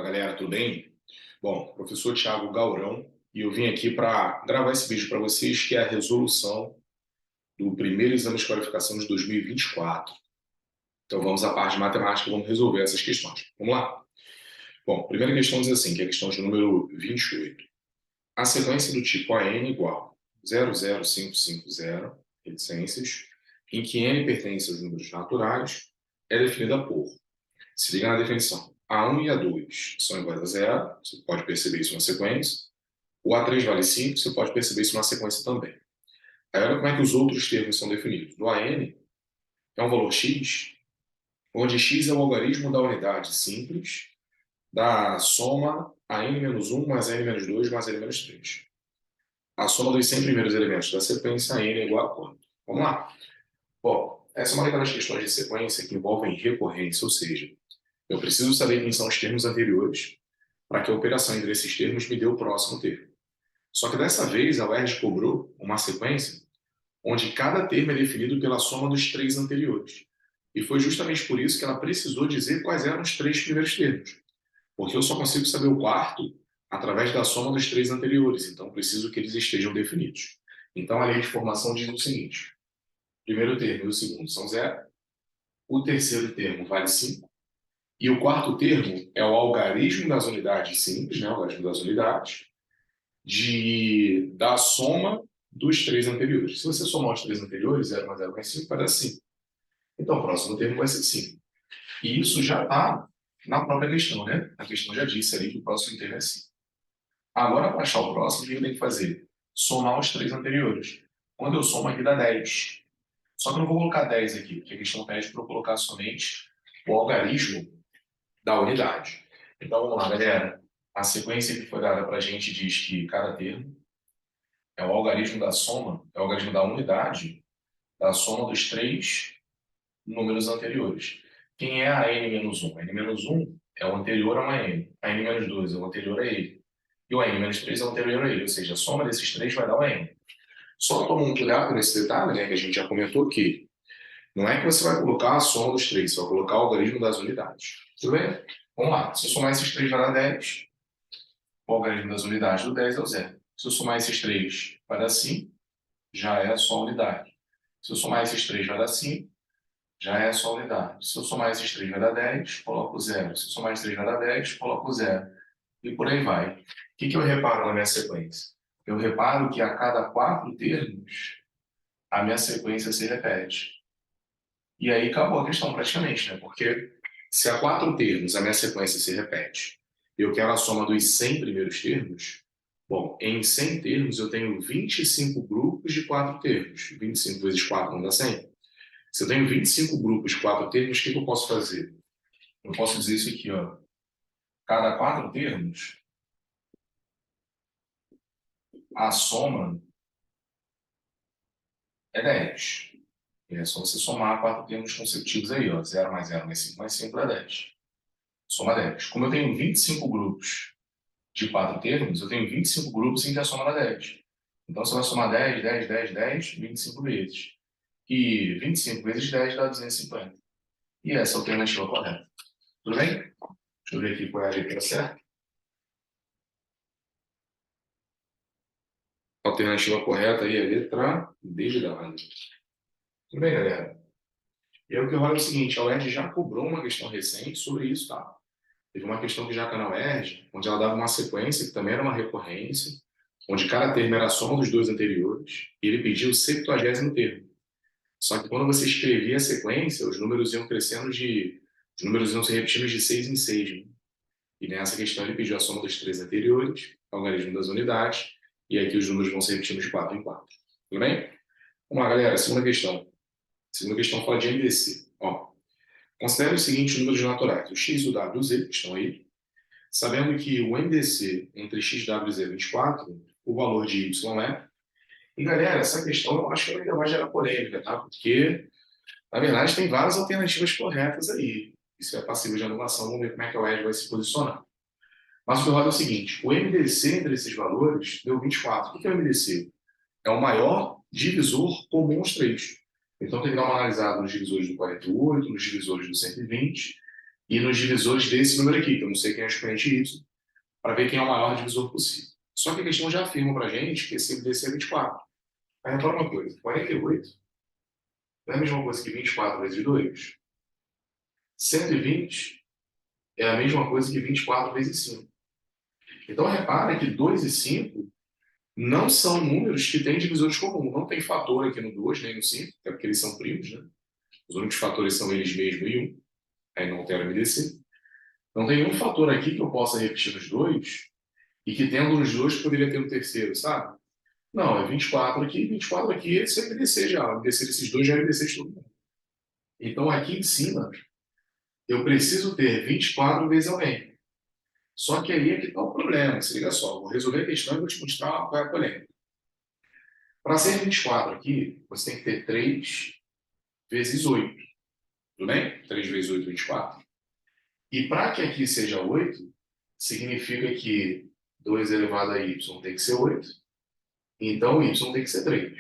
galera, tudo bem? Bom, professor Thiago Gaurão, e eu vim aqui para gravar esse vídeo para vocês, que é a resolução do primeiro exame de qualificação de 2024. Então vamos à parte de matemática e vamos resolver essas questões. Vamos lá? Bom, a primeira questão diz assim, que é a questão de número 28. A sequência do tipo AN igual 00550, reticências, em que n pertence aos números naturais, é definida por. Se liga na definição. A1 e A2 são iguais a zero, você pode perceber isso na sequência. O A3 vale 5, você pode perceber isso na sequência também. Aí olha como é que os outros termos são definidos. Do AN é um valor x, onde x é o algarismo da unidade simples da soma AN-1 mais AN-2 mais AN-3. A soma dos 100 primeiros elementos da sequência AN é igual a quanto? Vamos lá? Bom, essa é uma daquelas questões de sequência que envolvem recorrência, ou seja, eu preciso saber quem são os termos anteriores para que a operação entre esses termos me dê o próximo termo. Só que dessa vez a UERJ cobrou uma sequência onde cada termo é definido pela soma dos três anteriores. E foi justamente por isso que ela precisou dizer quais eram os três primeiros termos. Porque eu só consigo saber o quarto através da soma dos três anteriores, então preciso que eles estejam definidos. Então a lei de formação diz o seguinte: o primeiro termo e o segundo são zero, o terceiro termo vale 5, e o quarto termo é o algarismo das unidades simples, né, o algarismo das unidades, da soma dos três anteriores. Se você somar os três anteriores, 0 mais 0 mais 5, vai dar 5. Então, o próximo termo vai ser 5. E isso já está na própria questão, né? A questão já disse ali que o próximo termo é 5. Agora, para achar o próximo, o que eu tenho que fazer? Somar os três anteriores. Quando eu somo aqui dá 10. Só que eu não vou colocar 10 aqui, porque a questão pede para eu colocar somente o algarismo da unidade. Então, vamos lá, galera. A sequência que foi dada para a gente diz que cada termo é o algarismo da soma, é o algarismo da unidade da soma dos três números anteriores. Quem é a n-1? A n-1 é o anterior a uma n. A n-2 é o anterior a ele. E o n-3 é o anterior a ele. Ou seja, a soma desses três vai dar o n. Só toma um cuidado nesse detalhe, né, que a gente já comentou, que não é que você vai colocar a soma dos três, você vai colocar o algarismo das unidades. Tudo bem? Vamos lá. Se eu somar esses três vai dar 10. O algarismo das unidades do 10 é o zero. Se eu somar esses três vai dar 5. Já é só unidade. Se eu somar esses três vai dar 5. Já é só unidade. Se eu somar esses três vai dar 10, coloco zero. Se eu somar esses três vai dar 10, coloco zero. E por aí vai. O que eu reparo na minha sequência? Eu reparo que a cada 4 termos, a minha sequência se repete. E aí acabou a questão praticamente, né? Porque se a 4 termos a minha sequência se repete, eu quero a soma dos 100 primeiros termos, bom, em 100 termos eu tenho 25 grupos de 4 termos. 25 vezes 4 não dá 100? Se eu tenho 25 grupos de 4 termos, o que eu posso fazer? Eu posso dizer isso aqui, ó. Cada 4 termos, a soma é 10. E é só você somar 4 termos consecutivos aí, ó. 0 mais 0 mais 5 dá 10. Soma 10. Como eu tenho 25 grupos de 4 termos, eu tenho 25 grupos em que a soma dá 10. Então você vai somar 10, 10, 10, 10, 25 vezes. E 25 vezes 10 dá 250. E essa é a alternativa correta. Tudo bem? Deixa eu ver aqui qual é a letra certa. A alternativa correta aí é a letra D de dado. Tudo bem, galera? E aí o que rola é o seguinte, a UERJ já cobrou uma questão recente sobre isso, tá? Teve uma questão que já caiu na UERJ, onde ela dava uma sequência, que também era uma recorrência, onde cada termo era a soma dos dois anteriores, e ele pediu o 70º termo. Só que quando você escrevia a sequência, os números iam crescendo os números iam se repetindo de 6 em 6, né? E nessa questão ele pediu a soma dos três anteriores, o algarismo das unidades, e aqui os números vão se repetindo de 4 em 4. Tudo bem? Vamos lá, galera. Segunda questão. Segunda questão fala de MDC. Ó, considere os seguintes números naturais. O x e o w e o z, que estão aí. Sabendo que o MDC entre x, w e z é 24, o valor de y é... E, galera, essa questão eu acho que ainda vai gerar polêmica, tá? Porque, na verdade, tem várias alternativas corretas aí. Isso é passível de anulação. Vamos ver como é que a UERJ vai se posicionar. Mas o que rola é o seguinte, o MDC entre esses valores deu 24. O que é o MDC? É o maior divisor comum aos três. Então tem que dar uma analisada nos divisores do 48, nos divisores do 120, e nos divisores desse número aqui, que eu não sei quem é o expoente y, para ver quem é o maior divisor possível. Só que a questão já afirma para a gente que esse MDC é 24. Aí repara uma coisa, 48 não é a mesma coisa que 24 vezes 2? 120 é a mesma coisa que 24 vezes 5. Então repara que 2 e 5 não são números que têm divisores comuns. Não tem fator aqui no 2 nem no 5, até porque eles são primos, né? Os únicos fatores são eles mesmos e 1. Aí não altera o MDC. Não tem nenhum fator aqui que eu possa repetir nos dois e que tendo nos dois poderia ter um terceiro, sabe? Não, é 24 aqui, esse é MDC já. O MDC desses dois já é MDC de todo mundo. Então aqui em cima, eu preciso ter 24 vezes alguém. Só que aí é que está o problema. Se liga só, vou resolver a questão e vou te mostrar qual é a polêmica. Para ser 24 aqui, você tem que ter 3 vezes 8. Tudo bem? 3 vezes 8 é 24. E para que aqui seja 8, significa que 2 elevado a y tem que ser 8. Então y tem que ser 3.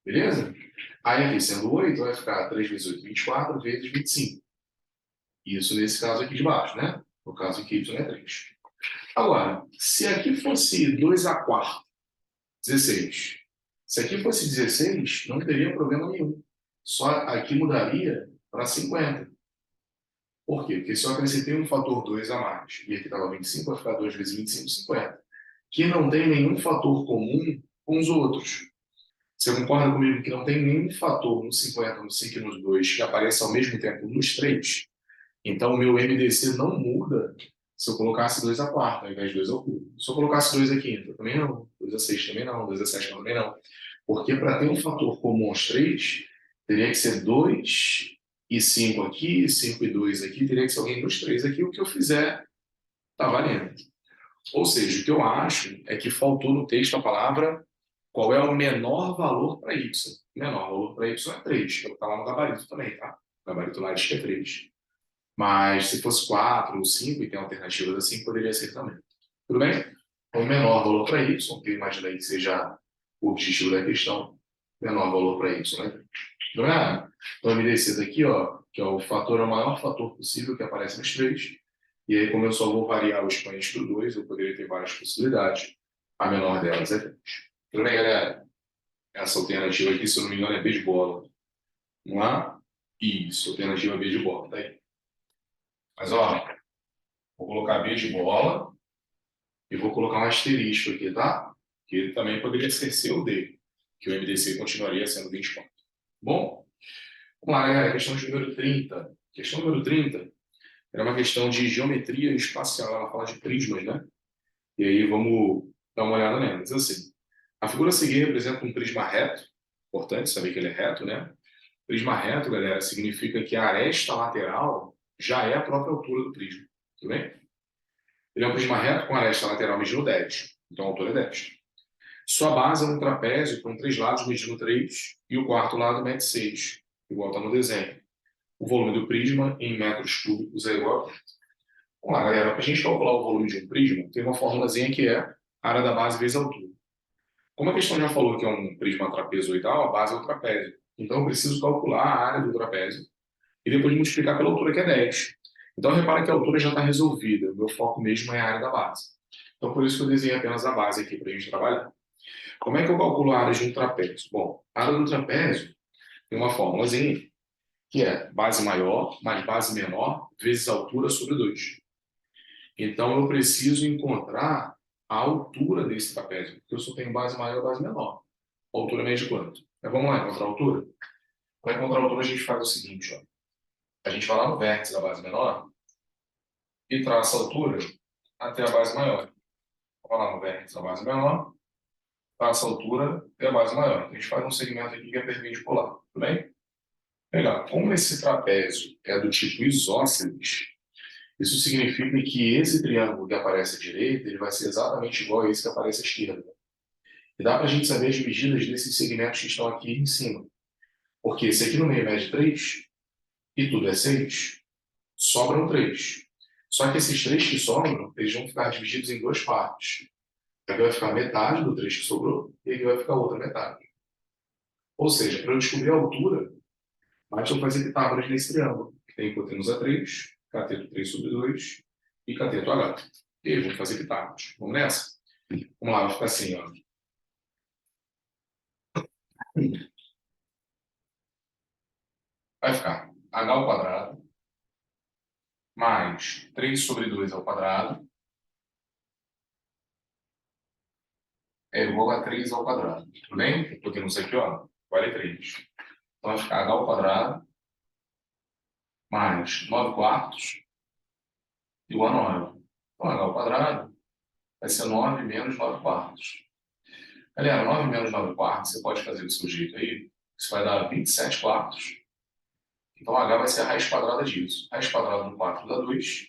Beleza? Aí aqui sendo 8, vai ficar 3 vezes 8, 24 vezes 25. Isso nesse caso aqui de baixo, né? No caso aqui y é 3. Agora, se aqui fosse 2 a quarto, 16. Se aqui fosse 16, não teria problema nenhum. Só aqui mudaria para 50. Por quê? Porque se eu acrescentei um fator 2 a mais, e aqui estava 25, vai ficar 2 vezes 25, 50. Que não tem nenhum fator comum com os outros. Você concorda comigo que não tem nenhum fator no 50, no 5 e nos 2 que apareça ao mesmo tempo nos 3? Então, o meu MDC não muda se eu colocasse 2 a quarta, ao invés de 2 ao cubo. Se eu colocasse 2 a quinta, também não. 2 a sexta, também não. 2 a sétima, também não. Porque para ter um fator comum aos 3, teria que ser 2 e 5 aqui, 5 e 2 aqui, teria que ser alguém dos 3 aqui. O que eu fizer está valendo. Ou seja, o que eu acho é que faltou no texto a palavra qual é o menor valor para y. O menor valor para y é 3, que está lá no gabarito também, tá? O gabarito lá diz que é 3. Mas se fosse 4 ou 5, e tem alternativas assim, poderia ser também. Tudo bem? Então, o menor valor para y, que eu imaginei que seja o objetivo da questão, menor valor para y, né? Não é? Então, me descer daqui, ó, que é o fator, é o maior fator possível que aparece nos 3. E aí, como eu só vou variar o expoente do 2, eu poderia ter várias possibilidades. A menor delas é 3. Tudo bem, galera? Essa alternativa aqui, se eu não me engano, é B de bola. Vamos lá? Isso, alternativa B de bola, tá aí. Mas, ó, vou colocar B de bola e vou colocar um asterisco aqui, tá? Que ele também poderia ser C ou D, que o MDC continuaria sendo 24. Bom, vamos lá, galera. Questão de número 30. Questão número 30 é uma questão de geometria espacial. Ela fala de prismas, né? E aí vamos dar uma olhada nela. Diz assim, a figura a seguir representa um prisma reto. Importante saber que ele é reto, né? Prisma reto, galera, significa que a aresta lateral já é a própria altura do prisma. Tudo bem? Ele é um prisma reto com aresta lateral medindo 10. Então a altura é 10. Sua base é um trapézio com 3 lados medindo 3 e o quarto lado mede 6, igual está no desenho. O volume do prisma em metros cúbicos é igual a... Vamos lá, galera. Para a gente calcular o volume de um prisma, tem uma formulazinha que é a área da base vezes a altura. Como a questão já falou que é um prisma trapezoidal, a base é o trapézio. Então eu preciso calcular a área do trapézio e depois multiplicar pela altura, que é 10. Então repara que a altura já está resolvida. O meu foco mesmo é a área da base. Então por isso que eu desenhei apenas a base aqui para a gente trabalhar. Como é que eu calculo a área de um trapézio? Bom, a área do trapézio tem uma formulazinha que é base maior mais base menor vezes a altura sobre 2. Então eu preciso encontrar a altura desse trapézio, porque eu só tenho base maior e base menor. A altura média de quanto? Mas vamos lá encontrar a altura? Para encontrar a altura a gente faz o seguinte, ó. A gente vai lá no vértice da base menor e traça a altura até a base maior. Vai lá no vértice da base menor, traça a altura até a base maior. Então, a gente faz um segmento aqui que é perpendicular, tudo bem? Legal. Como esse trapézio é do tipo isósceles, isso significa que esse triângulo que aparece à direita ele vai ser exatamente igual a esse que aparece à esquerda. E dá para a gente saber as medidas desses segmentos que estão aqui em cima. Porque esse aqui no meio mede 3 e tudo é 6, sobram 3. Só que esses 3 que sobram, eles vão ficar divididos em 2 partes. Aqui vai ficar metade do 3 que sobrou e aqui vai ficar outra metade. Ou seja, para eu descobrir a altura, basta eu fazer epitágoras nesse triângulo. Tem hipotenusa 3 cateto 3 sobre 2 e cateto H. E aí, vamos fazer pitagóras. Vamos nessa? Vamos lá, vai ficar assim, ó. Vai ficar H ao quadrado mais 3 sobre 2 ao quadrado é igual a 3 ao quadrado. Tudo bem? Porque isso aqui, ó, vale 3. Então vai ficar H ao quadrado mais 9 quartos igual a 9. Então H ao quadrado vai ser 9 menos 9 quartos. Galera, 9 menos 9 quartos, você pode fazer do seu jeito aí. Isso vai dar 27 quartos. Então H vai ser a raiz quadrada disso. Raiz quadrada do 4 dá 2.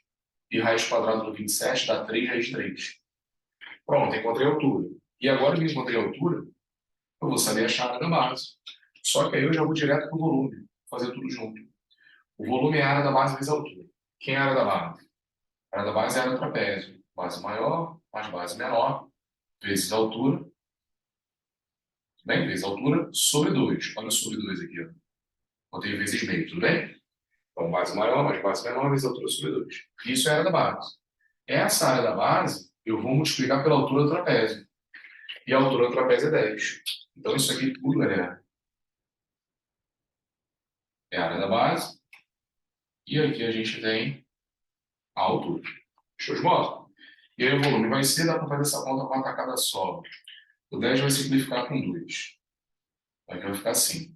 E raiz quadrada do 27 dá 3 raiz de 3. Pronto, encontrei a altura. E agora que eu encontrei a altura, eu vou saber achar a área da base. Só que aí eu já vou direto para o volume, fazer tudo junto. O volume é a área da base vezes a altura. Quem é a área da base? A área da base é a área do trapézio. Base maior mais base menor, vezes a altura. Bem? Vezes a altura sobre 2. Olha o sobre 2 aqui. Ó. Botei vezes meio, tudo bem? Então, base maior mais base menor vezes a altura sobre 2. Isso é a área da base. Essa área da base, eu vou multiplicar pela altura do trapézio. E a altura do trapézio é 10. Então, isso aqui tudo, galera, é a área da base. E aqui a gente tem a altura. Show de bola? E aí o volume vai ser, dá para fazer essa conta com uma tacada só. O 10 vai simplificar com 2. Aqui vai ficar assim.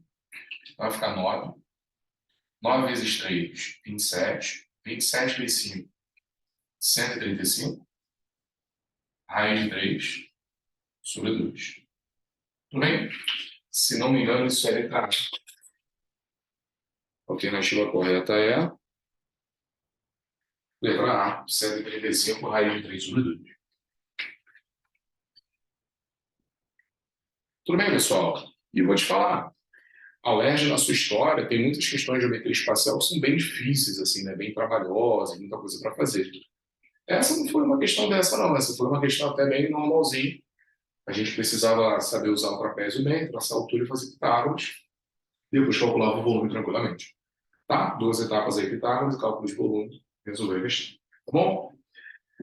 Vai ficar 9. 9 vezes 3, 27. 27 vezes 5, 135. Raiz de 3 sobre 2. Tudo bem? Se não me engano, isso é letra A. A alternativa correta é letra A, 135, raiz de 3 sobre 2. Tudo bem, pessoal? E vou te falar, a UERJ, na sua história, tem muitas questões de geometria espacial que são bem difíceis, assim, né? Bem trabalhosas, muita coisa para fazer. Essa não foi uma questão dessa, não. Essa foi uma questão até bem normalzinha. A gente precisava saber usar o trapézio bem, traçar a altura e fazer Pitágoras. Depois calculava o volume tranquilamente. Tá? 2 etapas aí, Pitágoras, cálculo de volume, resolver a questão. Tá bom?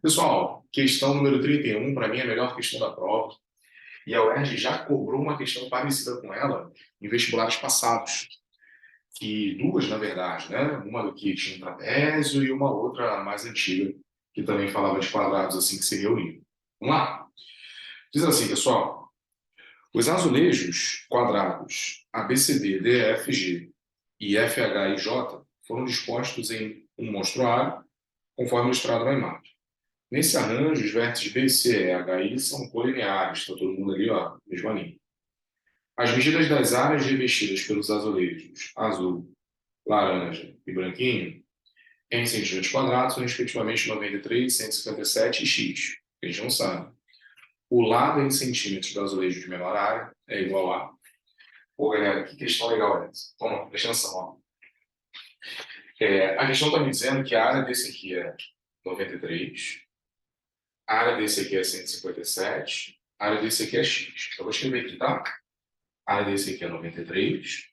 Pessoal, questão número 31, para mim, é a melhor questão da prova. E a UERJ já cobrou uma questão parecida com ela em vestibulares passados. Que duas, na verdade, né? Uma que tinha um trapézio e uma outra mais antiga, que também falava de quadrados assim que se reuniam. Vamos lá? Diz assim, pessoal. Os azulejos quadrados ABCD, DFG e FH e J foram dispostos em um monstruário, conforme ilustrado na imagem. Nesse arranjo, os vértices B, C, E, H e I são colineares, está todo mundo ali, ó, mesma linha. As medidas das áreas revestidas pelos azulejos azul, laranja e branquinho em centímetros quadrados são respectivamente 93, 157 e x, que a gente não sabe. O lado em centímetros do azulejo de menor área é igual a... Pô, galera, que questão legal é essa? Vamos, presta atenção, ó. A questão está me dizendo que a área desse aqui é 93, a área desse aqui é 157, a área desse aqui é x. Eu vou escrever aqui, tá? A área desse aqui é 93,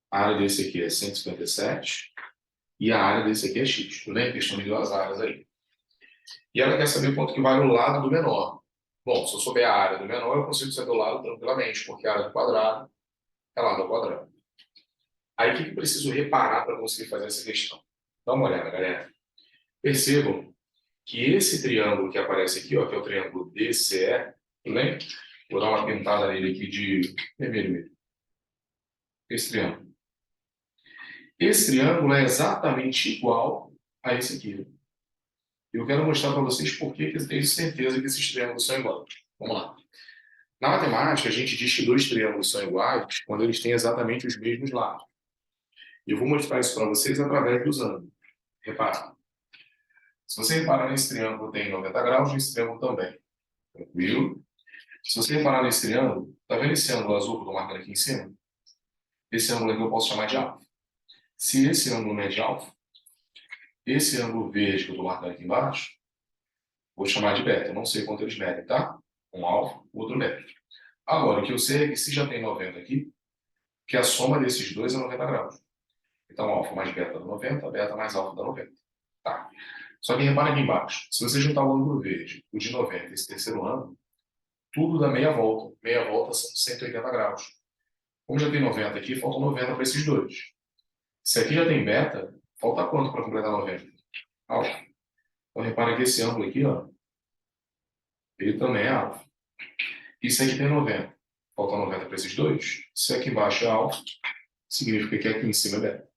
a área desse aqui é 157 e a área desse aqui é x. Tudo bem? Questão de duas áreas aí. E ela quer saber quanto que vale o lado do menor. Bom, se eu souber a área do menor, eu consigo saber o lado tranquilamente, porque a área do quadrado é lado ao quadrado. Aí o que eu preciso reparar para conseguir fazer essa questão? Dá uma olhada, galera. Percebam que esse triângulo que aparece aqui, ó, que é o triângulo DCE, tudo bem? Vou dar uma pintada nele aqui de vermelho. Esse triângulo. Esse triângulo é exatamente igual a esse aqui. Eu quero mostrar para vocês por que eu tenho certeza que esses triângulos são iguais. Vamos lá. Na matemática, a gente diz que dois triângulos são iguais quando eles têm exatamente os mesmos lados. E eu vou mostrar isso para vocês através dos ângulos. Repara. Se você reparar nesse triângulo, tem 90 graus, nesse triângulo também. Tranquilo? Se você reparar nesse triângulo, tá vendo esse ângulo azul que eu estou marcando aqui em cima? Esse ângulo aqui eu posso chamar de alfa. Se esse ângulo mede alfa, esse ângulo verde que eu estou marcando aqui embaixo, vou chamar de beta. Eu não sei quanto eles medem, tá? Um alfa, o outro beta. Agora, o que eu sei é que se já tem 90 aqui, que a soma desses dois é 90 graus. Então, alfa mais beta dá 90, beta mais alfa dá 90. Tá. Só que repara aqui embaixo. Se você juntar o ângulo verde, o de 90 e esse terceiro ângulo, tudo dá meia volta. Meia volta são 180 graus. Como já tem 90 aqui, faltam 90 para esses dois. Se aqui já tem beta, falta quanto para completar 90? Alfa. Então repara que esse ângulo aqui, ó, ele também é alfa. E se aqui tem 90, falta 90 para esses dois. Se aqui embaixo é alfa, significa que aqui em cima é beta.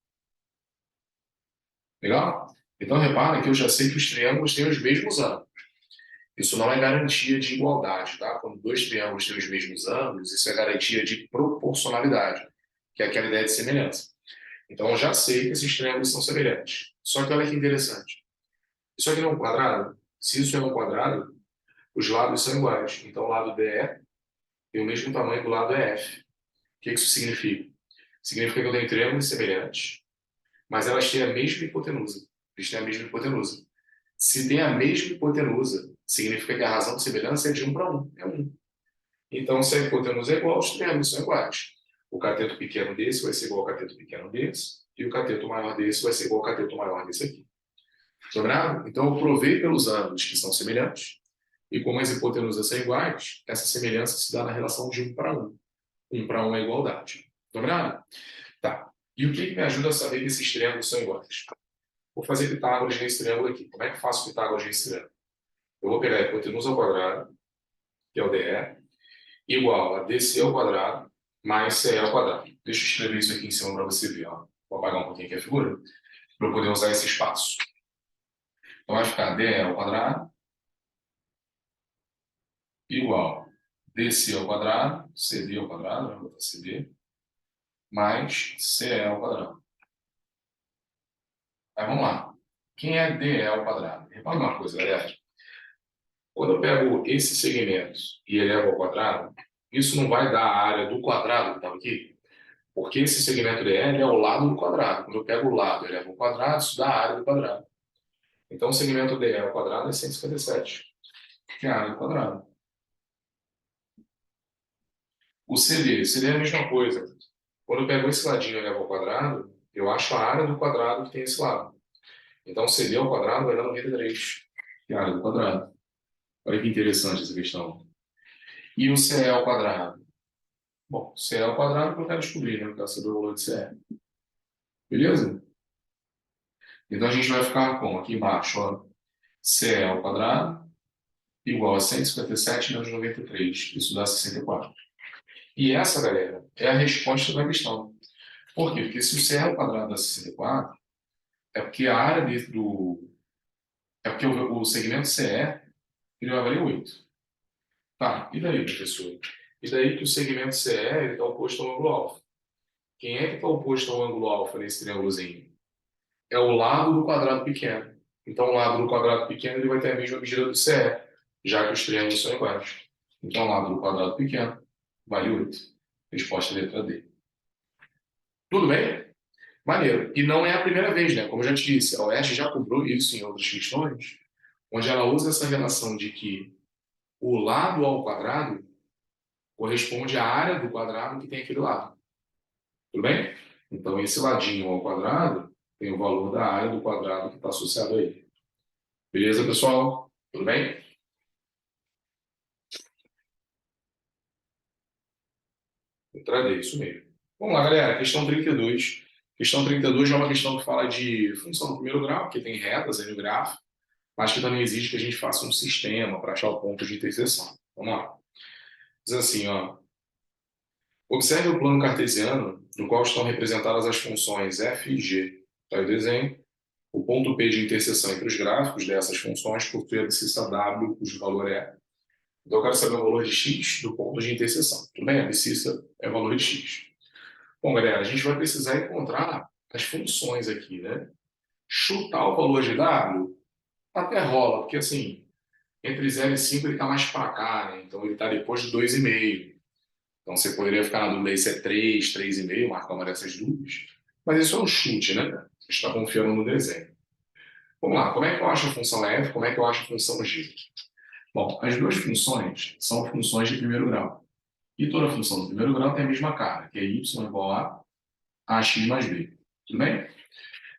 Legal? Então repara que eu já sei que os triângulos têm os mesmos ângulos. Isso não é garantia de igualdade, tá? Quando dois triângulos têm os mesmos ângulos, isso é garantia de proporcionalidade, que é aquela ideia de semelhança. Então eu já sei que esses triângulos são semelhantes. Só que olha que interessante. Isso aqui não é um quadrado? Se isso é um quadrado, os lados são iguais. Então o lado DE tem o mesmo tamanho do lado EF. O que isso significa? Significa que eu tenho triângulos semelhantes, mas elas têm a mesma hipotenusa. Eles têm a mesma hipotenusa. Se tem a mesma hipotenusa, significa que a razão de semelhança é de 1 para 1. É 1. Então, se a hipotenusa é igual, os triângulos são iguais. O cateto pequeno desse vai ser igual ao cateto pequeno desse, e o cateto maior desse vai ser igual ao cateto maior desse aqui. Combinado? Então, eu provei pelos ângulos que são semelhantes, e como as hipotenusas são iguais, essa semelhança se dá na relação de 1 para 1. 1 para 1 é igualdade. Combinado? Tá. E o que me ajuda a saber que esses triângulos são iguais? Vou fazer Pitágoras nesse triângulo aqui. Como é que eu faço Pitágoras nesse triângulo? Eu vou pegar a hipotenusa ao quadrado, que é o DE, igual a DC ao quadrado mais CE ao quadrado. Deixa eu escrever isso aqui em cima para você ver. Ó. Vou apagar um pouquinho aqui a figura, para eu poder usar esse espaço. Então vai ficar DE ao quadrado igual DC ao quadrado, CD ao quadrado, vou botar CD, mais CE ao quadrado. Aí vamos lá. Quem é DE ao quadrado? Repara uma coisa, galera. Quando eu pego esse segmento e elevo ao quadrado, isso não vai dar a área do quadrado que estava aqui? Porque esse segmento DL é o lado do quadrado. Quando eu pego o lado e elevo ao quadrado, isso dá a área do quadrado. Então, o segmento DL ao quadrado é 157, que é a área do quadrado. O CD é a mesma coisa. Quando eu pego esse ladinho e elevo ao quadrado, eu acho a área do quadrado que tem esse lado. Então, CD ao quadrado vai dar 93, que é a área do quadrado. Olha que interessante essa questão. E o CE ao quadrado? Bom, CE ao quadrado que eu quero descobrir, né? Eu quero saber o valor de CE. Beleza? Então a gente vai ficar com, aqui embaixo, ó, CE ao quadrado igual a 157 menos 93. Isso dá 64. E essa, galera, é a resposta da questão. Por quê? Porque se o CE ao quadrado dá 64, é porque a área dentro do... É porque o segmento CE ele vai valer 8. Tá, e daí, professor? E daí que o segmento CE está oposto ao ângulo alfa. Quem é que está oposto ao ângulo alfa nesse triângulozinho? É o lado do quadrado pequeno. Então, o lado do quadrado pequeno ele vai ter a mesma medida do CE, já que os triângulos são iguais. Então, o lado do quadrado pequeno vale 8. Resposta letra D. Tudo bem? Maneiro. E não é a primeira vez, né? Como eu já te disse, a UERJ já cobrou isso em outras questões, onde ela usa essa relação de que o lado ao quadrado corresponde à área do quadrado que tem aquele lado. Tudo bem? Então, esse ladinho ao quadrado tem o valor da área do quadrado que está associado a ele. Beleza, pessoal? Tudo bem? Letra D, isso mesmo. Vamos lá, galera. Questão 32. Questão 32 é uma questão que fala de função do primeiro grau, que tem retas aí no gráfico, mas que também exige que a gente faça um sistema para achar o ponto de interseção. Vamos lá. Diz assim, ó. Observe o plano cartesiano, no qual estão representadas as funções f e g. Tá aí o desenho. O ponto P de interseção entre os gráficos dessas funções possui a abscissa W, cujo valor é. Então, eu quero saber o valor de x do ponto de interseção. Tudo bem? A abscissa é o valor de x. Bom, galera, a gente vai precisar encontrar as funções aqui, né? Chutar o valor de W até rola, porque assim, entre 0 e 5 ele está mais para cá, né? Então ele está depois de 2,5. Então você poderia ficar na dúvida aí se é 3, 3,5, marcar uma dessas dúvidas. Mas isso é um chute, né? A gente está confiando no desenho. Vamos lá, como é que eu acho a função f, como é que eu acho a função g? Bom, as duas funções são funções de primeiro grau. E toda função do primeiro grau tem a mesma cara, que é y igual a ax mais b. Tudo bem?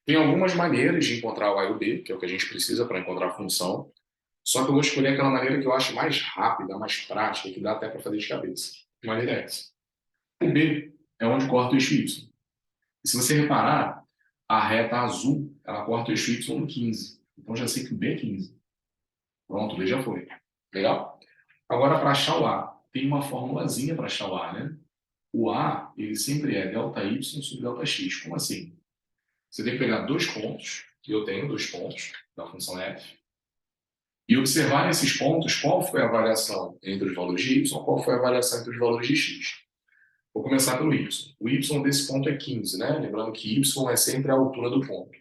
Tem algumas maneiras de encontrar o A e o B, que é o que a gente precisa para encontrar a função, só que eu vou escolher aquela maneira que eu acho mais rápida, mais prática, que dá até para fazer de cabeça. Que maneira é essa? O B é onde corta o eixo Y. E se você reparar, a reta azul, ela corta o eixo Y no 15. Então já sei que o B é 15. Pronto, o B já foi. Legal? Agora, para achar o A, tem uma formulazinha para achar o A, né? O A, ele sempre é ΔY sobre ΔX. Como assim? Você tem que pegar dois pontos, que eu tenho dois pontos da função f, e observar nesses pontos qual foi a variação entre os valores de y, qual foi a variação entre os valores de x. Vou começar pelo y. O y desse ponto é 15, né? Lembrando que y é sempre a altura do ponto.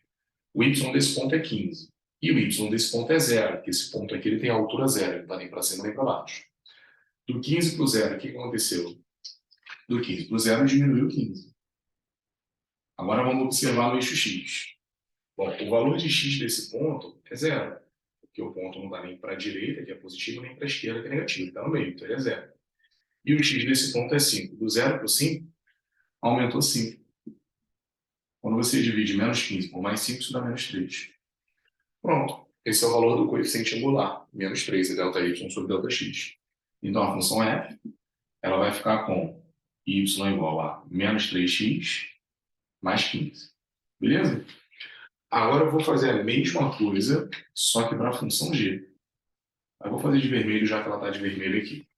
O y desse ponto é 15. E o y desse ponto é zero, porque esse ponto aqui ele tem a altura zero, ele não está nem para cima nem para baixo. Do 15 para o zero, o que aconteceu? Do 15 para o zero diminuiu 15. Agora vamos observar o eixo x. Bom, o valor de x desse ponto é zero, porque o ponto não está nem para a direita, que é positivo, nem para a esquerda, que é negativo, está no meio, então ele é zero. E o x desse ponto é 5. Do zero para o 5, aumentou 5. Quando você divide menos 15 por mais 5, isso dá menos 3. Pronto. Esse é o valor do coeficiente angular. Menos 3 é ΔY sobre ΔX. Então, a função f, ela vai ficar com y igual a menos 3x mais 15. Beleza? Agora eu vou fazer a mesma coisa, só que para a função g. Eu vou fazer de vermelho, já que ela está de vermelho aqui.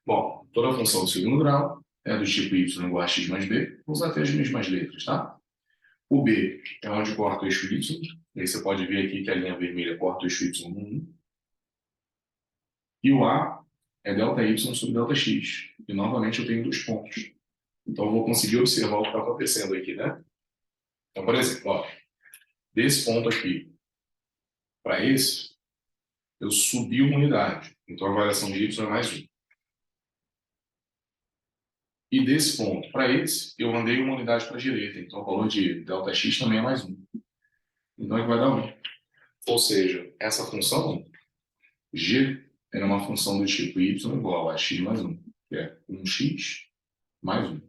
Bom, toda função do segundo grau é do tipo y igual a x mais b. Vou usar até as mesmas letras, tá? O b é onde corta o eixo y. E aí você pode ver aqui que a linha vermelha corta o eixo y no 1. E o a é ΔY sobre ΔX. E novamente eu tenho dois pontos. Então eu vou conseguir observar o que está acontecendo aqui, né? Então, por exemplo, ó, desse ponto aqui para esse, eu subi uma unidade. Então a variação de y é mais 1. E desse ponto para esse, eu andei uma unidade para a direita. Então o valor de ΔX também é mais 1. Então aqui vai dar 1. Ou seja, essa função g é uma função do tipo y igual a x mais 1, que é 1x mais 1.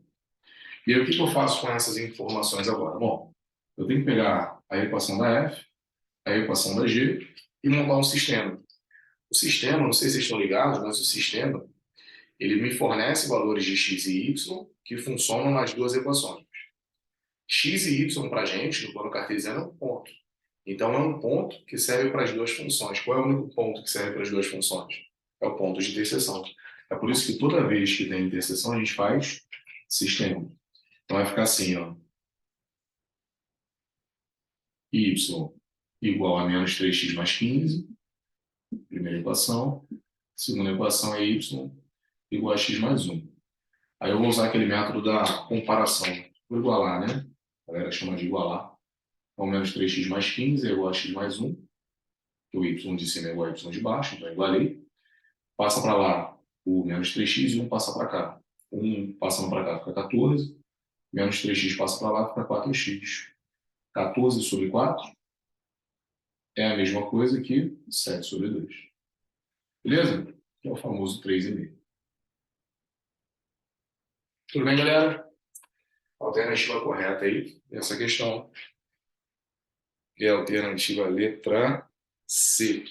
E aí o que eu faço com essas informações agora? Bom, eu tenho que pegar a equação da f, a equação da g e montar um sistema. O sistema, não sei se vocês estão ligados, mas o sistema ele me fornece valores de x e y que funcionam nas duas equações. X e y para a gente, no plano cartesiano, é um ponto. Então, é um ponto que serve para as duas funções. Qual é o único ponto que serve para as duas funções? É o ponto de interseção. É por isso que toda vez que tem interseção, a gente faz sistema. Então, vai ficar assim, ó. Y igual a menos 3x mais 15. Primeira equação. Segunda equação é y igual a x mais 1. Aí eu vou usar aquele método da comparação. Vou igualar, né? A galera chama de igualar. Então, menos 3x mais 15 é igual a x mais 1. O y de cima é igual a y de baixo, então igualei. Passa para lá o menos 3x e 1 passa para cá. 1 passando para cá fica 14. Menos 3x passa para lá fica 4x. 14 sobre 4 é a mesma coisa que 7 sobre 2. Beleza? Que é o famoso 3,5. Tudo bem, galera? Alternativa correta aí, essa questão. É a alternativa letra C.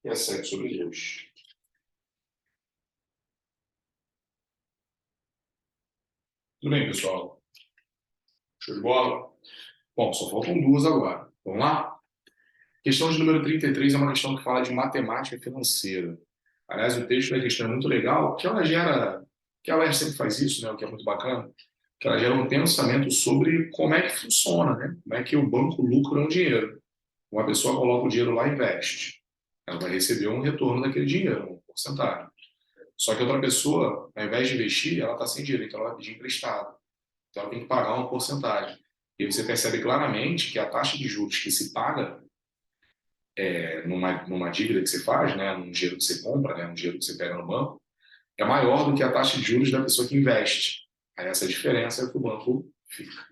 E é 7 sobre 2. Tudo bem, pessoal? Show de bola? Bom, só faltam duas agora. Vamos lá? Questão de número 33 é uma questão que fala de matemática financeira. Aliás, o texto da questão é muito legal, que ela gera, que ela sempre faz isso, né, o que é muito bacana, que ela gera um pensamento sobre como é que funciona, né? Como é que o banco lucra um dinheiro. Uma pessoa coloca o dinheiro lá e investe. Ela vai receber um retorno daquele dinheiro, uma porcentagem. Só que outra pessoa, ao invés de investir, ela está sem dinheiro, então ela vai pedir emprestado. Então ela tem que pagar uma porcentagem. E você percebe claramente que a taxa de juros que se paga numa dívida que você faz, né, num dinheiro que você compra, né, num dinheiro que você pega no banco, é maior do que a taxa de juros da pessoa que investe. Aí essa diferença é que o banco fica.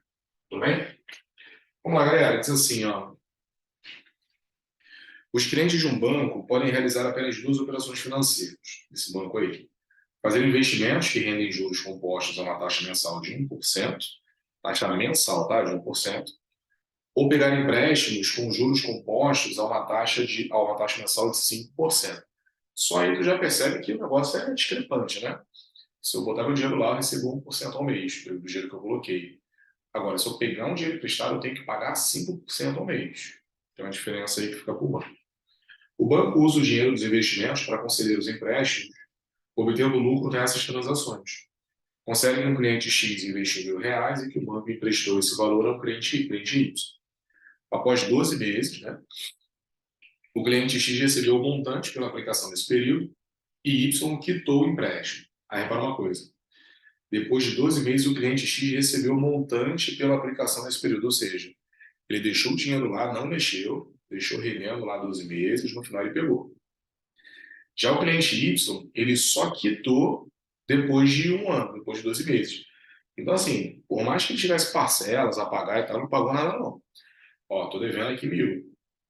Tudo bem? Vamos lá, galera. Diz assim, ó. Os clientes de um banco podem realizar apenas duas operações financeiras, esse banco aí. Fazer investimentos que rendem juros compostos a uma taxa mensal de 1%, taxa mensal, tá? De 1%, ou pegar empréstimos com juros compostos a uma taxa mensal de 5%. Só aí tu já percebe que o negócio é discrepante, né? Se eu botar meu dinheiro lá, eu recebo 1% ao mês, do dinheiro que eu coloquei. Agora, se eu pegar um dinheiro emprestado, eu tenho que pagar 5% ao mês. Tem uma diferença aí que fica por banco. O banco usa o dinheiro dos investimentos para conceder os empréstimos, obtendo lucro nessas transações. Consegue um cliente X investir R$ 1.000 e que o banco emprestou esse valor ao cliente Y. Após 12 meses, né, o cliente X recebeu o montante pela aplicação desse período e Y quitou o empréstimo. Aí repara uma coisa, depois de 12 meses o cliente X recebeu o montante pela aplicação desse período, ou seja, ele deixou o dinheiro lá, não mexeu, deixou rendendo lá 12 meses, no final ele pegou. Já o cliente Y, ele só quitou depois de um ano, depois de 12 meses. Então, assim, por mais que ele tivesse parcelas a pagar e tal, não pagou nada não. Ó, tô devendo aqui 1.000.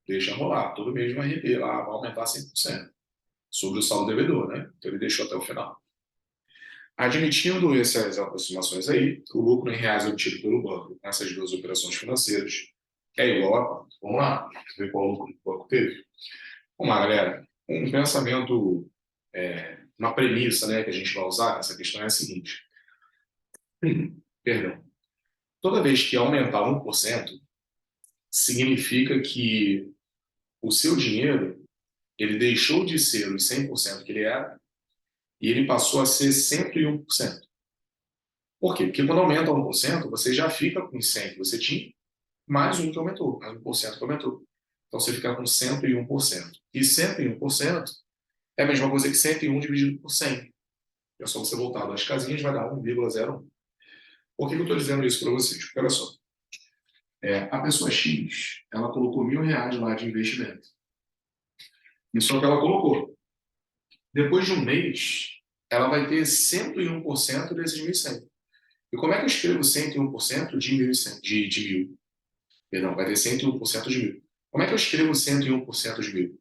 Deixa rolar, todo mês vai render lá, vai aumentar 5% sobre o saldo devedor, né? Então ele deixou até o final. Admitindo essas aproximações aí, o lucro em reais obtido pelo banco nessas duas operações financeiras é igual a quanto? Vamos lá, ver qual lucro o banco teve. Vamos lá, galera. Um pensamento, uma premissa, né, que a gente vai usar nessa questão é a seguinte. Perdão. Toda vez que aumentar 1%, significa que o seu dinheiro ele deixou de ser os 100% que ele era e ele passou a ser 101%. Por quê? Porque quando aumenta 1%, você já fica com os 100 que você tinha, mais um que aumentou, mais 1% que aumentou. Então você fica com 101%. E 101% é a mesma coisa que 101 dividido por 100. É só você voltar das casinhas, vai dar 1,01. Por que eu estou dizendo isso para vocês? Porque olha só, a pessoa X, ela colocou R$ 1.000 lá de investimento. Isso é o que ela colocou. Depois de um mês, ela vai ter 101% desses 1.100. E como é que eu escrevo 101% de 1.100? De 1.000? Perdão, vai ter 101% de 1.000. Como é que eu escrevo 101% de 1.000?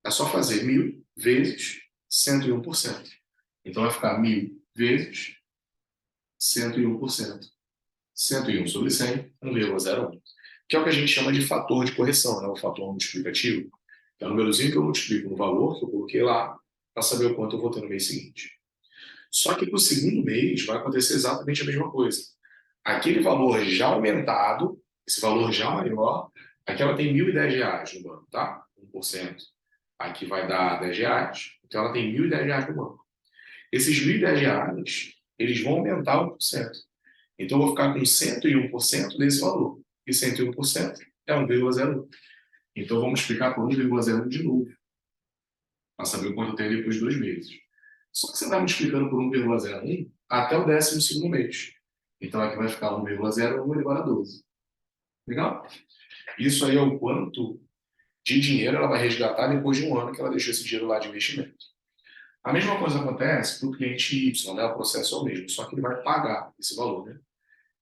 É só fazer 1.000 vezes 101%. Então vai ficar 1.000 vezes 101%. 101 sobre 100, 1,01. Que é o que a gente chama de fator de correção, né? O fator multiplicativo. É o númerozinho que eu multiplico no valor que eu coloquei lá para saber o quanto eu vou ter no mês seguinte. Só que para o segundo mês vai acontecer exatamente a mesma coisa. Aquele valor já aumentado, esse valor já maior, aqui ela tem R$ 1.010 no banco, tá? 1%. Aqui vai dar R$ 10, então ela tem R$ 1.010 no banco. Esses R$ 1.010, eles vão aumentar 1%. Então eu vou ficar com 101% desse valor. E 101% é 1,01. Então eu vou multiplicar por 1,01 de novo, para saber o quanto eu tenho depois de 2 meses. Só que você vai multiplicando por 1,01 até o 12º mês. Então aqui vai ficar 1,01 elevado a 12. Legal? Isso aí é o quanto de dinheiro ela vai resgatar depois de um ano que ela deixou esse dinheiro lá de investimento. A mesma coisa acontece para o cliente Y, né? O processo é o mesmo, só que ele vai pagar esse valor, né?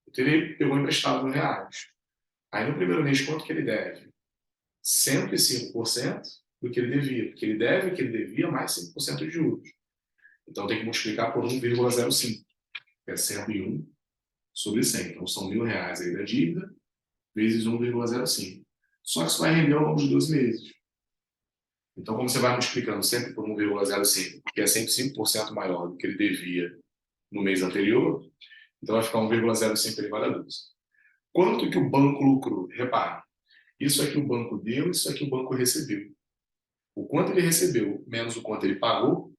Então ele pegou emprestado R$ 1.000. Aí no primeiro mês, quanto que ele deve? 105% do que ele devia, porque ele deve o que ele devia mais 5% de juros. Então tem que multiplicar por 1,05, que é 101 sobre 100. Então são R$ 1.000 aí da dívida, vezes 1,05. Só que isso vai render ao longo de 12 meses. Então, como você vai multiplicando sempre por 1,05, que é 105% maior do que ele devia no mês anterior, então vai ficar 1,05 elevado a 12. Quanto que o banco lucrou? Repare, isso aqui o banco deu, isso aqui o banco recebeu. O quanto ele recebeu menos o quanto ele pagou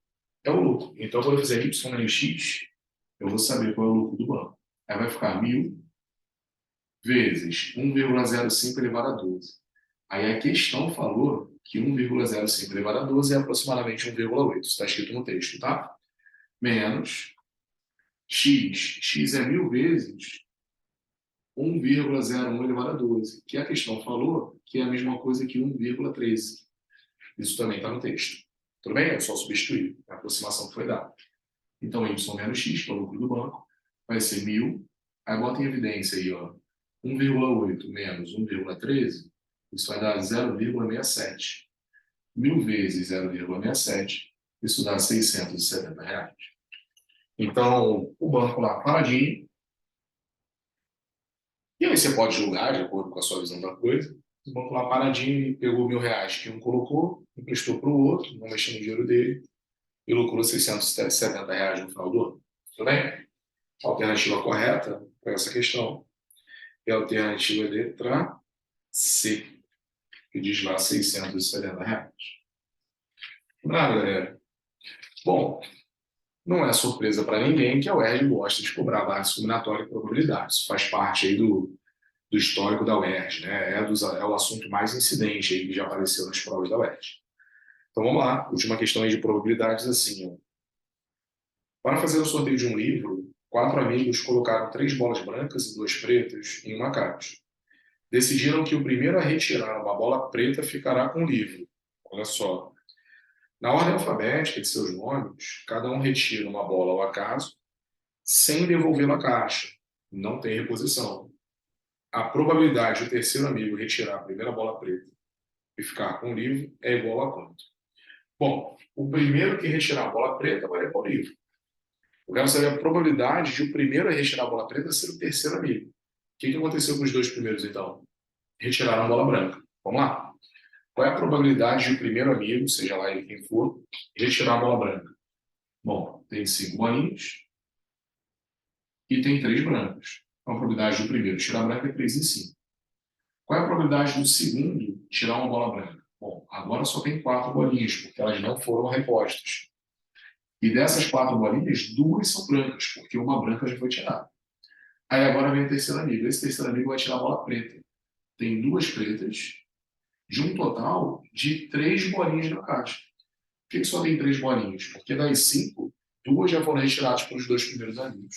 é o lucro. Então, quando eu fizer Y menos X, eu vou saber qual é o lucro do banco. Aí vai ficar 1.000 vezes 1,05 elevado a 12. Aí a questão falou que 1,05 elevado a 12 é aproximadamente 1,8. Isso está escrito no texto, tá? Menos X. X é 1.000 vezes 1,01 elevado a 12, que a questão falou que é a mesma coisa que 1,13. Isso também está no texto. Tudo bem? É só substituir a aproximação que foi dada. Então, Y menos X, que é o lucro do banco, vai ser 1.000. Aí bota em evidência aí, ó, 1,8 menos 1,13, isso vai dar 0,67. 1.000 vezes 0,67, isso dá R$ 670. Então, o banco lá paradinho, E aí você pode julgar, de acordo com a sua visão da coisa. O banco lá paradinho e pegou R$ 1.000 que um colocou, emprestou para o outro, não mexeu no dinheiro dele, e lucrou R$ 670 no final do ano. Tudo bem? A alternativa correta para essa questão é a alternativa letra C, que diz lá R$ 670. Nada, galera. Bom, não é surpresa para ninguém que a UERJ gosta de cobrar base combinatória e probabilidade. Isso faz parte aí do histórico da UERJ, né? É o assunto mais incidente aí que já apareceu nas provas da UERJ. Então vamos lá, última questão aí de probabilidades assim, ó. Para fazer o sorteio de um livro, 4 amigos colocaram 3 bolas brancas e 2 pretas em uma caixa. Decidiram que o primeiro a retirar uma bola preta ficará com o livro. Olha só. Na ordem alfabética de seus nomes, cada um retira uma bola ao acaso, sem devolvê-la à caixa. Não tem reposição. A probabilidade do terceiro amigo retirar a primeira bola preta e ficar com o livro é igual a quanto? Bom, o primeiro que retirar a bola preta vai levar o livro. Eu quero saber a probabilidade de o primeiro a retirar a bola preta ser o terceiro amigo. O que aconteceu com os 2 primeiros, então? Retiraram a bola branca. Vamos lá. Qual é a probabilidade de o primeiro amigo, seja lá ele quem for, retirar a bola branca? Bom, tem 5 bolinhas e tem 3 brancas. Então, a probabilidade do primeiro tirar a branca é 3 em 5. Qual é a probabilidade do segundo tirar uma bola branca? Bom, agora só tem 4 bolinhas, porque elas não foram repostas. E dessas 4 bolinhas, 2 são brancas, porque uma branca já foi tirada. Aí agora vem o terceiro amigo. Esse terceiro amigo vai tirar a bola preta. Tem 2 pretas, de um total de 3 bolinhas na caixa. Por que só tem 3 bolinhas? Porque das 5, 2 já foram retiradas pelos 2 primeiros amigos.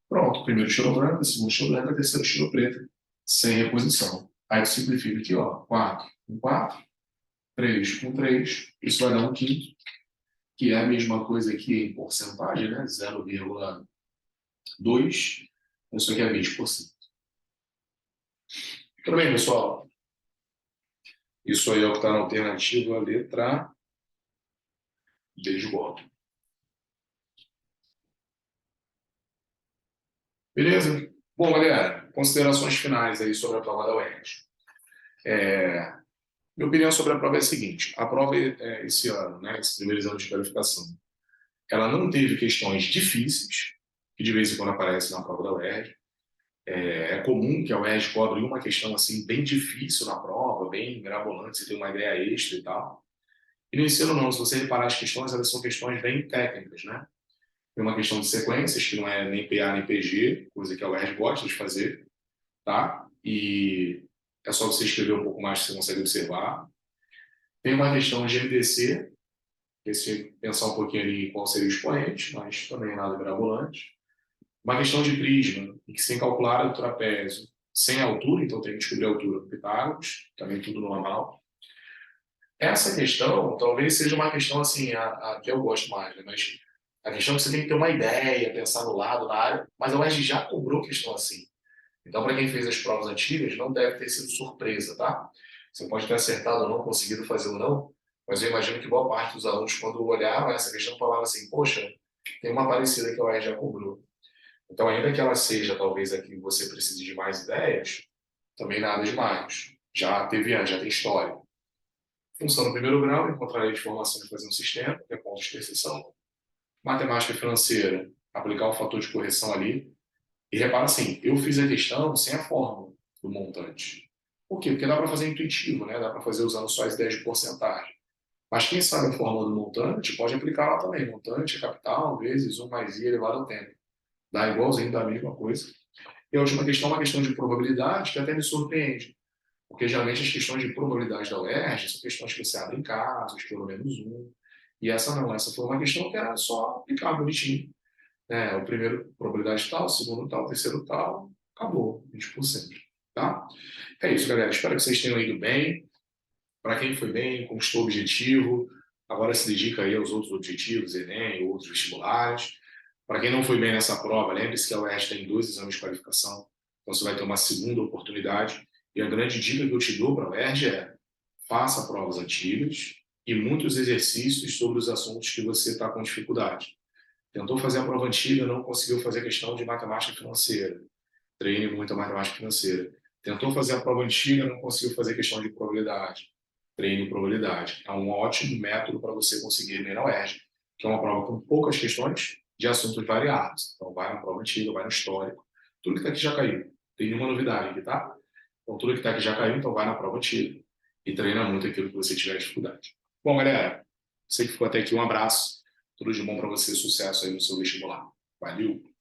Pronto, o primeiro tirou branca, o segundo tirou branca, o terceiro tirou preta, sem reposição. Aí tu simplifica aqui, ó, 4 com 4, 3 com 3, isso vai dar um quinto, que é a mesma coisa aqui em porcentagem, né? 0,2, isso aqui é 20%. Tudo bem, pessoal? Isso aí é o que está na alternativa letra D de bola. Beleza? Bom, galera, considerações finais aí sobre a prova da UERJ. Minha opinião sobre a prova é a seguinte: a prova esse ano, né, esse primeiro ano de qualificação, ela não teve questões difíceis, que de vez em quando aparecem na prova da UERJ. É comum que a UERJ cobre uma questão assim bem difícil na prova, bem mirabolante, você tem uma ideia extra e tal. E no ensino não, se você reparar as questões, elas são questões bem técnicas, né? Tem uma questão de sequências, que não é nem PA nem PG, coisa que a UERJ gosta de fazer, tá? E é só você escrever um pouco mais que você consegue observar. Tem uma questão de MDC, que é você pensar um pouquinho ali qual seria o expoente, mas também é nada mirabolante. Uma questão de prisma, em que se tem que calcular o trapézio sem altura, então tem que descobrir a altura do Pitágoras, também tudo normal. Essa questão talvez seja uma questão assim, a que eu gosto mais, né? Mas a questão é que você tem que ter uma ideia, pensar no lado, na área, mas a UERJ já cobrou questão assim. Então, para quem fez as provas antigas, não deve ter sido surpresa, tá? Você pode ter acertado ou não, conseguido fazer ou não, mas eu imagino que boa parte dos alunos, quando olharam essa questão, falavam assim, poxa, tem uma parecida que a UERJ já cobrou. Então, ainda que ela seja, talvez, a que você precise de mais ideias, também nada demais. Já teve antes, já tem história. Função no primeiro grau, encontrar a informação de fazer um sistema, que é ponto de interseção. Matemática financeira, aplicar o fator de correção ali. E repara assim, eu fiz a questão sem a fórmula do montante. Por quê? Porque dá para fazer intuitivo, né? Dá para fazer usando só as ideias de porcentagem. Mas quem sabe a fórmula do montante pode aplicar lá também. Montante é capital vezes 1 mais i elevado ao tempo. Dá igualzinho, dá a mesma coisa. E a última questão é uma questão de probabilidade que até me surpreende. Porque geralmente as questões de probabilidade da UERJ são questões que você abre em casos, pelo menos um. E essa não, essa foi uma questão que era só aplicar bonitinho. O primeiro, probabilidade tal, o segundo tal, o terceiro tal, acabou, 20%. Tá? É isso, galera. Espero que vocês tenham ido bem. Para quem foi bem, conquistou o objetivo, agora se dedica aí aos outros objetivos, Enem, outros vestibulares. Para quem não foi bem nessa prova, lembre-se que a UERJ tem 2 exames de qualificação, então você vai ter uma segunda oportunidade. E a grande dica que eu te dou para a UERJ é: faça provas antigas e muitos exercícios sobre os assuntos que você está com dificuldade. Tentou fazer a prova antiga, não conseguiu fazer a questão de matemática financeira. treine muita matemática financeira. Tentou fazer a prova antiga, não conseguiu fazer questão de probabilidade. Treine probabilidade. É um ótimo método para você conseguir ir na UERJ, que é uma prova com poucas questões de assuntos variados. Então, vai na prova antiga, vai no histórico. Tudo que está aqui já caiu. Tem nenhuma novidade aqui, tá? Então, tudo que está aqui já caiu, então vai na prova antiga. E treina muito aquilo que você tiver dificuldade. Bom, galera, você que ficou até aqui, um abraço. Tudo de bom para você, sucesso aí no seu vestibular. Valeu!